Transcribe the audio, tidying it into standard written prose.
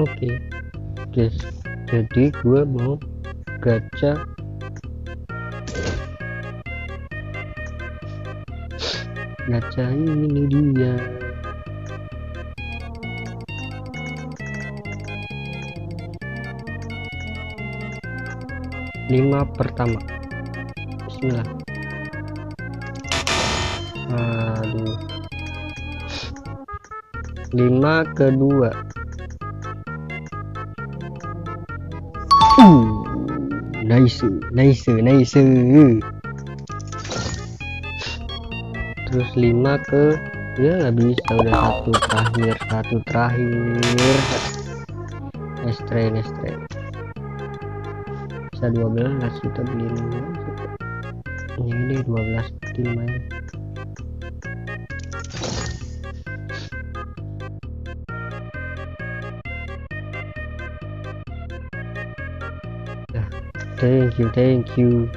Oke guys, jadi gue mau gacha ini dia. Lima pertama, bismillah. Aduh, 5 kedua. Nice. Terus 5 ke, ya nggak bisa, udah satu terakhir. Nestre bisa 12 kita beli ini 12 lumayan. Thank you